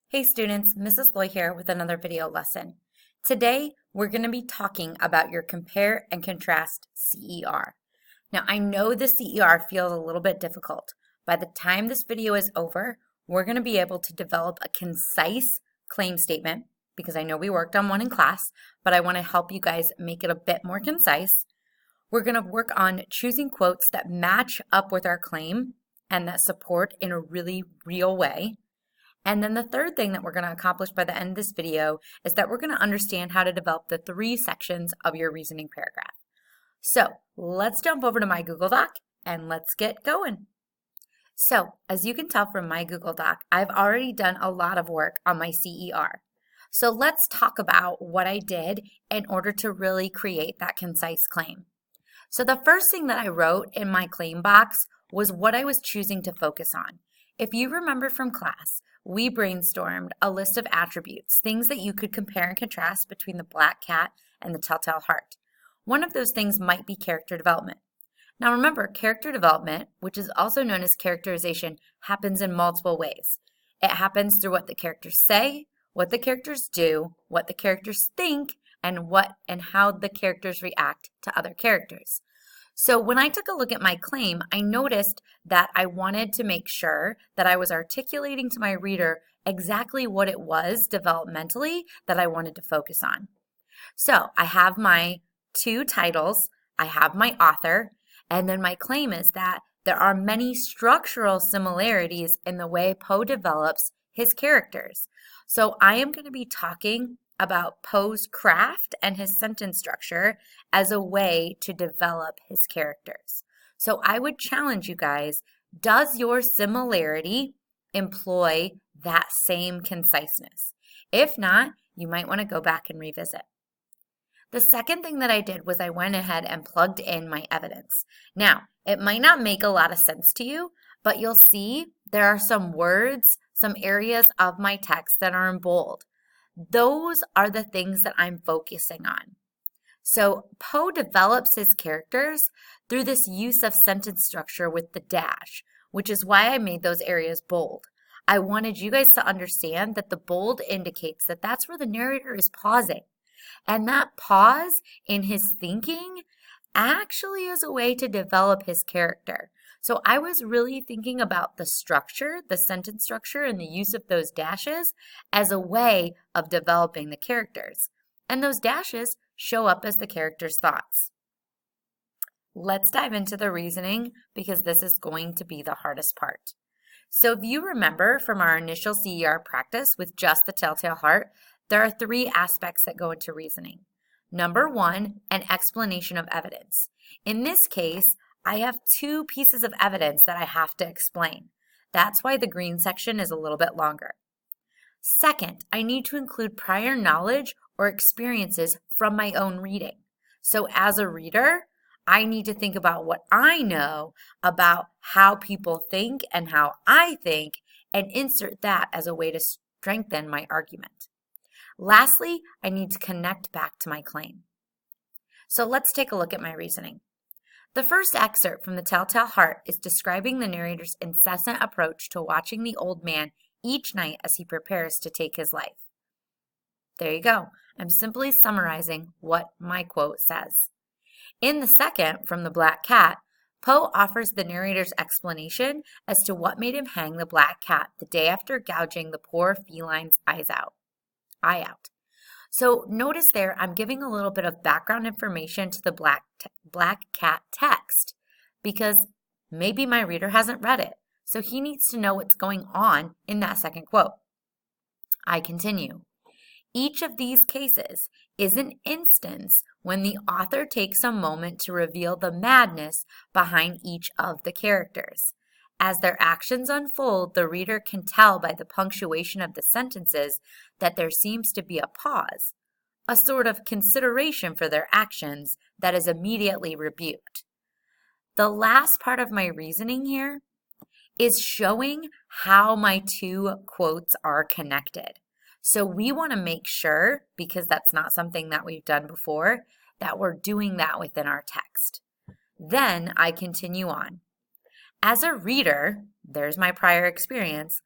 Hey students, Mrs. Loy here with another video lesson. Today, we're going to be talking about your Compare and Contrast CER. Now, I know the CER feels a little bit difficult. By the time this video is over, we're going to be able to develop a concise claim statement, because I know we worked on one in class, but I want to help you guys make it a bit more concise. We're going to work on choosing quotes that match up with our claim and that support in a really real way. And then the third thing that we're going to accomplish by the end of this video is that we're going to understand how to develop the 3 sections of your reasoning paragraph. So let's jump over to my Google Doc and let's get going. So as you can tell from my Google Doc, I've already done a lot of work on my CER. So let's talk about what I did in order to really create that concise claim. So the first thing that I wrote in my claim box was what I was choosing to focus on. If you remember from class, we brainstormed a list of attributes, things that you could compare and contrast between the Blac Cat and the Telltale Heart. One of those things might be character development. Now remember, character development, which is also known as characterization, happens in multiple ways. It happens through what the characters say, what the characters do, what the characters think, and how the characters react to other characters. So when I took a look at my claim, I noticed that I wanted to make sure that I was articulating to my reader exactly what it was developmentally that I wanted to focus on. So I have my 2 titles, I have my author, and then my claim is that there are many structural similarities in the way Poe develops his characters. So I am going to be talking about Poe's craft and his sentence structure as a way to develop his characters. So I would challenge you guys, does your similarity employ that same conciseness? If not, you might want to go back and revisit. The second thing that I did was I went ahead and plugged in my evidence. Now, it might not make a lot of sense to you, but you'll see there are some words, some areas of my text that are in bold. Those are the things that I'm focusing on. So Poe develops his characters through this use of sentence structure with the dash, which is why I made those areas bold. I wanted you guys to understand that the bold indicates that that's where the narrator is pausing. And that pause in his thinking actually is a way to develop his character. So I was really thinking about the structure, the sentence structure, and the use of those dashes as a way of developing the characters. And those dashes show up as the character's thoughts. Let's dive into the reasoning because this is going to be the hardest part. So if you remember from our initial CER practice with just the Telltale Heart, there are 3 aspects that go into reasoning. Number 1, an explanation of evidence. In this case, I have 2 pieces of evidence that I have to explain. That's why the green section is a little bit longer. Second, I need to include prior knowledge or experiences from my own reading. So as a reader, I need to think about what I know about how people think and how I think and insert that as a way to strengthen my argument. Lastly, I need to connect back to my claim. So let's take a look at my reasoning. The first excerpt from the Telltale Heart is describing the narrator's incessant approach to watching the old man each night as he prepares to take his life. There you go. I'm simply summarizing what my quote says. In the second, from the Blac Cat, Poe offers the narrator's explanation as to what made him hang the Blac Cat the day after gouging the poor feline's eye out. So notice there, I'm giving a little bit of background information to the Blac Cat text because maybe my reader hasn't read it, so he needs to know what's going on in that second quote. I continue. Each of these cases is an instance when the author takes a moment to reveal the madness behind each of the characters. As their actions unfold, the reader can tell by the punctuation of the sentences that there seems to be a pause, a sort of consideration for their actions that is immediately rebuked. The last part of my reasoning here is showing how my 2 quotes are connected. So we want to make sure, because that's not something that we've done before, that we're doing that within our text. Then I continue on. As a reader, there's my prior experience,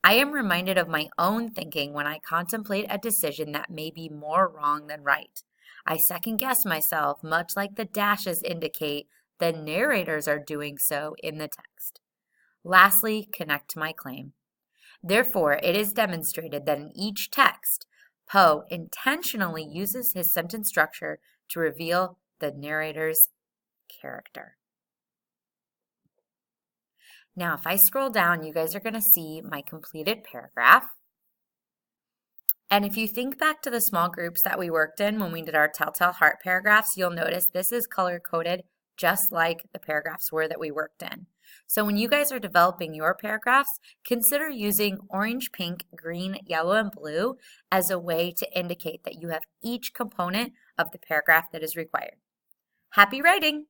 I am reminded of my own thinking when I contemplate a decision that may be more wrong than right. I second guess myself, much like the dashes indicate the narrators are doing so in the text. Lastly, connect to my claim. Therefore, it is demonstrated that in each text, Poe intentionally uses his sentence structure to reveal the narrator's character. Now, if I scroll down, you guys are going to see my completed paragraph. And if you think back to the small groups that we worked in when we did our Telltale Heart paragraphs, you'll notice this is color-coded just like the paragraphs were that we worked in. So when you guys are developing your paragraphs, consider using orange, pink, green, yellow, and blue as a way to indicate that you have each component of the paragraph that is required. Happy writing!